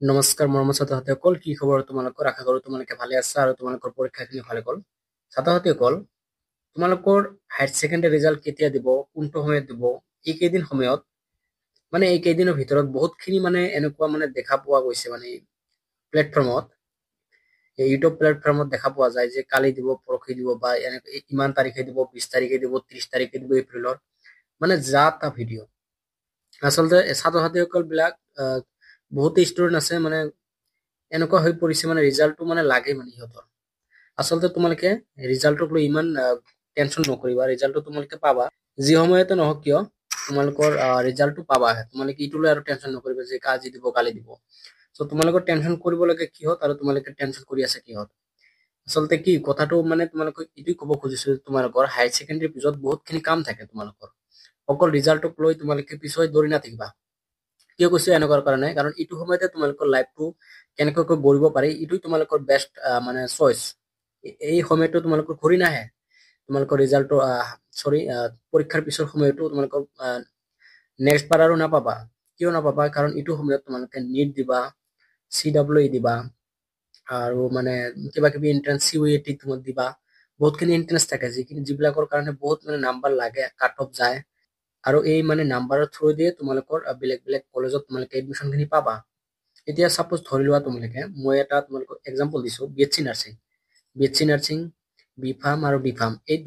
নমস্কাৰ মৰমৰ ছাত্ৰ-ছাত্ৰীসকল, কি খবৰ তোমালোকৰ? আশা কৰোঁ তোমালোকে ভালে আছা আৰু তোমালোকৰ পৰীক্ষাখিনি ভালে গ'ল। ছাত্ৰ-ছাত্ৰীসকল, তোমালোকৰ হায়াৰ ছেকেণ্ডাৰী ৰিজাল্ট কেতিয়া দিব, কোনটো সময়ত দিব? এইকেইদিন সময়ত এইকেইদিনৰ ভিতৰত বহুতখিনি এনেকুৱা দেখা পোৱা গৈছে প্লেটফৰ্মত, ইউটিউব প্লেটফৰ্মত দেখা পোৱা যায় যে কালি দিব, পৰহি দিব বা ইমান তাৰিখে দিব, 20 তাৰিখে দিব, 30 তাৰিখে দিব এপ্ৰিলৰ। যা তা ভিডিঅ'। আচলতে ছাত্ৰ-ছাত্ৰীসকল বিলাক বহুতে ষ্টুডেন্ট আছে এনেকুৱা হৈ পৰিছে ৰিজাল্টটো লাগে সিহঁতৰ। আচলতে তোমালোকে ৰিজাল্টক লৈ ইমান টেনচন নকৰিবা, ৰিজাল্টটো তোমালোকে পাবা। যি সময়তে নহওক কিয় তোমালোকৰ ৰিজাল্টটো পাবা। তোমালোকে ইটো লৈ আৰু টেনচন নকৰিবা যে আজি দিব কালি দিব। চ' তোমালোকৰ টেনচন কৰিব লাগে কিহত আৰু তোমালোকে টেনচন কৰি আছে কিহত? আচলতে কি কথাটো তোমালোকক এইটোৱে ক'ব খুজিছো যে তোমালোকৰ হায়াৰ ছেকেণ্ডাৰীৰ পিছত বহুতখিনি কাম থাকে তোমালোকৰ। অকল ৰিজাল্টক লৈ তোমালোকে পিছুৱাই দৌৰি নাথাকিবা। কিয় কৈছো এনেকুৱাৰ কাৰণে, কাৰণ এইটো সময়তে তোমালোকৰ লাইফটো কেনেকৈ গঢ়িব পাৰি এইটোই তোমালোকৰ বেষ্ট চইচ। এই সময়টো তোমালোকৰ ঘূৰি নাহে। তোমালোকৰ ৰিজাল্টটো পৰীক্ষাৰ পিছৰ সময়টো তোমালোকৰ নেক্সট বাৰ আৰু নাপাবা। কিয় নাপাবা? কাৰণ এইটো সময়ত তোমালোকে নিট দিবা, CWE দিবা আৰু কিবা কিবি এন্ট্ৰেন্স CUET দিবা। বহুতখিনি এন্ট্ৰেন্স থাকে যিবিলাকৰ কাৰণে বহুত নাম্বাৰ লাগে, কাট অফ যায় আৰু এই নাম্বাৰৰ থ্ৰু দিয়ে তোমালোকৰ বেলেগ বেলেগ কলেজত তোমালোকে এডমিশ্যন খিনি পাবা। এতিয়া সাপোজ ধৰি লোৱা মই এটা তোমালোকক এক্সাম্পল দিছো, BSc নাৰ্ছিং, B.Pharm আৰু D.Pharm এই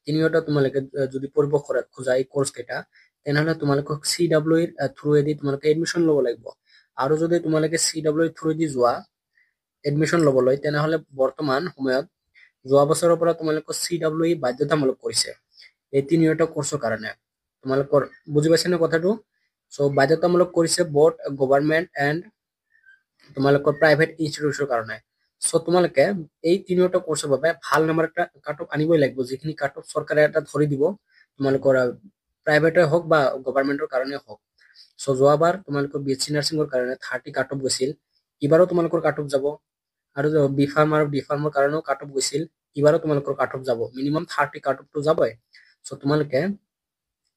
তিনিওটা তোমালোকে যদি পঢ়িব খোজা এই কোৰ্স কেইটা, তেনেহলে তোমালোকক CWE থ্ৰুৱেদি তোমালোকে এডমিশ্যন ল'ব লাগিব। আৰু যদি তোমালোকে CWE থ্ৰুৱেদি যোৱা এডমিশ্যন ল'বলৈ, তেনেহলে বৰ্তমান সময়ত যোৱা বছৰৰ পৰা তোমালোকৰ CWE বাধ্যতামূলক কৰিছে এই তিনিওটা কোৰ্সৰ কাৰণে। তোমালোকৰ বুজি পাইছে নে কথাটো? চ' বাধ্যতামূলক কৰিছে বোথ গভৰ্ণমেণ্ট এণ্ড তোমালোকৰ প্ৰাইভেট ইনষ্টিটিউটৰ কাৰণে। চ' তোমালোকে এই তিনিওটা কোৰ্সৰ বাবে ভাল নম্বৰ এটা কাট অফ আনিবই লাগিব, যিখিনি কাট অফ চৰকাৰে এটা ধৰি দিব তোমালোকৰ প্ৰাইভেটে হওক বা গভৰ্ণমেণ্টৰ কাৰণে হওক। চ' যোৱাবাৰ তোমালোকৰ BSc নাৰ্ছিঙৰ কাৰণে 30 কাট অফ গৈছিল, এইবাৰো তোমালোকৰ কাট অফ যাব। আৰু B.Pharm আৰু D.Pharmৰ কাৰণেও কাট অফ গৈছিল, এইবাৰো তোমালোকৰ কাট অফ যাব। মিনিমাম 30 কাট অফটো যাবই। চ' তোমালোকে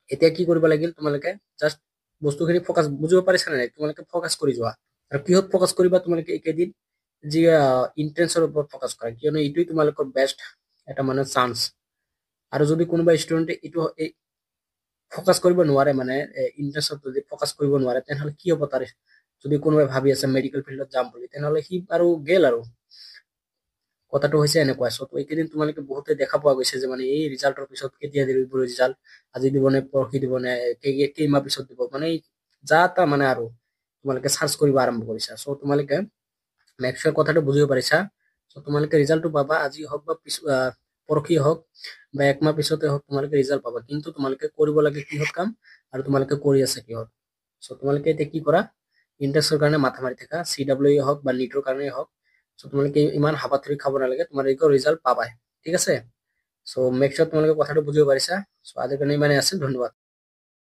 এতিয়া কি কৰিব লাগিল, তোমালোকে জাষ্ট বস্তুখিনি ফকাস বুজিব পাৰিছা নাই? তোমালোকে ফকাস কৰি যোৱা। আৰু কিহত ফকাস কৰিবা? তোমালোকে এইকেইদিন যি ইন্ট্ৰেন্সৰ ওপৰত ফকাস কৰা, কিয়নো এইটোৱে তোমালোকৰ বেষ্ট এটা চান্স। আৰু যদি কোনোবা ষ্টুডেণ্টে এইটো ফকাস কৰিব নোৱাৰে, ইন্টাৰেষ্টত যদি ফকাস কৰিব নোৱাৰে, তেনেহলে কি হ'ব তাৰ? যদি কোনোবাই ভাবি আছে মেডিকেল ফিল্ডত যাম বুলি, তেনেহলে সি আৰু গেল আৰু। কথাটো হৈছে এনেকুৱা। চ' এইকেইদিন তোমালোকে বহুতে দেখা পোৱা গৈছে যে এই ৰিজাল্টৰ পিছত কেতিয়া দিব ৰিজাল্ট, আজি দিব নে পৰহি দিব নে কেইমাহ পিছত দিব, যা তা আৰু তোমালোকে চাৰ্চ কৰিব আৰম্ভ কৰিছা। চ' তোমালোকে মেক চিয়ৰ কথাটো বুজিব পাৰিছা। চ' তোমালোকে ৰিজাল্টটো পাবা, আজি হওক বা পৰহি হওক বা একমাহ পিছতে হওক, তোমালোকে ৰিজাল্ট পাবা। কিন্তু তোমালোকে কৰিব লাগে কিহত কাম আৰু তোমালোকে কৰি আছা কিহত? চ' তোমালোকে এতিয়া কি কৰা? ইন্টাৰেষ্টৰ কাৰণে মাথা মাৰি থাকা, CWE হওক বা নিটৰ কাৰণে হওক। চ' তোমালোকে ইমান হাবাথুৰি খাব নালাগে, তোমালোকে ৰিজাল্ট পাবাই। ঠিক আছে? চ' মেক চিয়ৰ তোমালোকে কথাটো বুজিব পাৰিছা। চ' আজিৰ কাৰণে ইমানে আছিল, ধন্যবাদ।